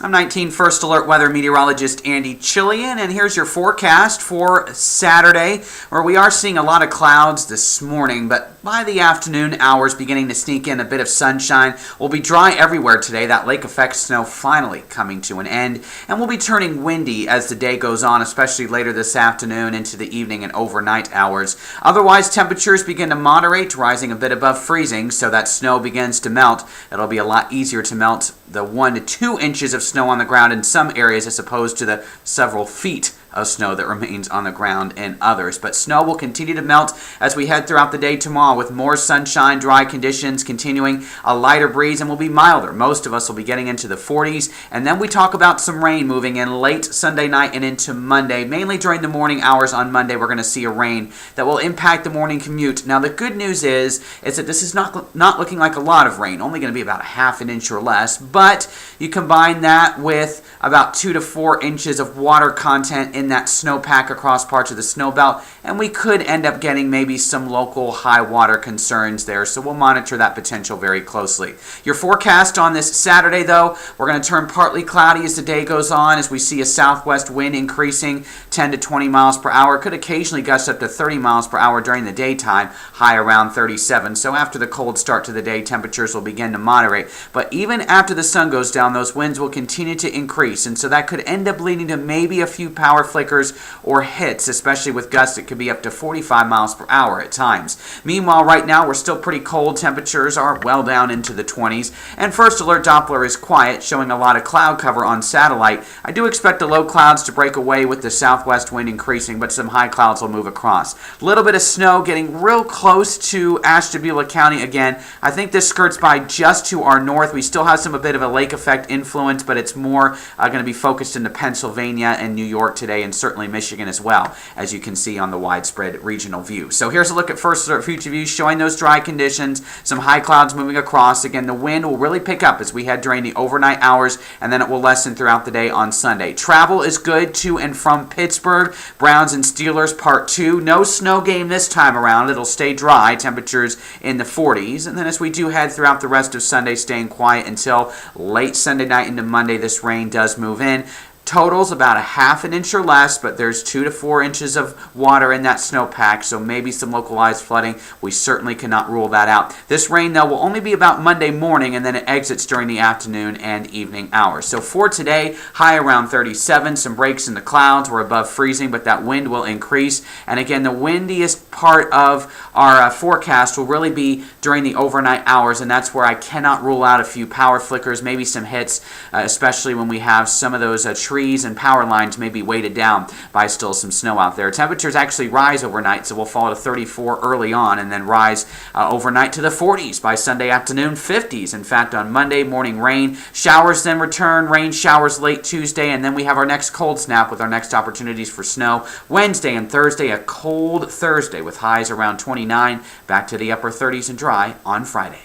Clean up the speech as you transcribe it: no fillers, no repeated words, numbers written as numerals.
I'm 19 First Alert Weather Meteorologist Andy Chillian, and here's your forecast for Saturday, where we are seeing a lot of clouds this morning, but by the afternoon hours beginning to sneak in a bit of sunshine. We'll be dry everywhere today, that lake effect snow finally coming to an end, and we'll be turning windy as the day goes on, especially later this afternoon into the evening and overnight hours. Otherwise, temperatures begin to moderate, rising a bit above freezing, so that snow begins to melt. It'll be a lot easier to melt the 1 to 2 inches of snow on the ground in some areas as opposed to the several feet of snow that remains on the ground in others. But snow will continue to melt as we head throughout the day tomorrow with more sunshine, dry conditions continuing, a lighter breeze, and will be milder. Most of us will be getting into the 40s, and then we talk about some rain moving in late Sunday night and into Monday. Mainly during the morning hours on Monday, we're going to see a rain that will impact the morning commute. Now, the good news is that this is not looking like a lot of rain, only going to be about a half an inch or less, but you combine that with about 2 to 4 inches of water content in that snowpack across parts of the snow belt, and we could end up getting maybe some local high water concerns there, so we'll monitor that potential very closely. Your forecast on this Saturday, though, we're going to turn partly cloudy as the day goes on as we see a southwest wind increasing 10 to 20 miles per hour. Could occasionally gust up to 30 miles per hour during the daytime, high around 37. So after the cold start to the day, temperatures will begin to moderate. But even after the sun goes down, those winds will continue to increase, and so that could end up leading to maybe a few power flickers or hits, especially with gusts that could be up to 45 miles per hour at times. Meanwhile, right now, we're still pretty cold. Temperatures are well down into the 20s, and First Alert Doppler is quiet, showing a lot of cloud cover on satellite. I do expect the low clouds to break away with the southwest wind increasing, but some high clouds will move across. A little bit of snow getting real close to Ashtabula County again. I think this skirts by just to our north. We still have a bit of a lake effect influence, but it's more going to be focused into Pennsylvania and New York today, and certainly Michigan as well, as you can see on the widespread regional view. So here's a look at First Alert Future View showing those dry conditions, some high clouds moving across. Again, the wind will really pick up as we head during the overnight hours, and then it will lessen throughout the day on Sunday. Travel is good to and from Pittsburgh. Browns and Steelers Part 2. No snow game this time around. It'll stay dry, temperatures in the 40s. And then as we do head throughout the rest of Sunday, staying quiet until late Sunday night into Monday, this rain does move in. Totals about a half an inch or less, but there's 2 to 4 inches of water in that snowpack, so maybe some localized flooding. We certainly cannot rule that out. This rain, though, will only be about Monday morning, and then it exits during the afternoon and evening hours. So for today, high around 37, some breaks in the clouds. We're above freezing, but that wind will increase. And again, the windiest part of our forecast will really be during the overnight hours, and that's where I cannot rule out a few power flickers, maybe some hits, especially when we have some of those trees and power lines may be weighted down by still some snow out there. Temperatures actually rise overnight, so we'll fall to 34 early on and then rise overnight to the 40s by Sunday afternoon, 50s. In fact, on Monday, morning rain. Showers then return, rain showers late Tuesday, and then we have our next cold snap with our next opportunities for snow. Wednesday and Thursday, a cold Thursday with highs around 29, back to the upper 30s and dry on Friday.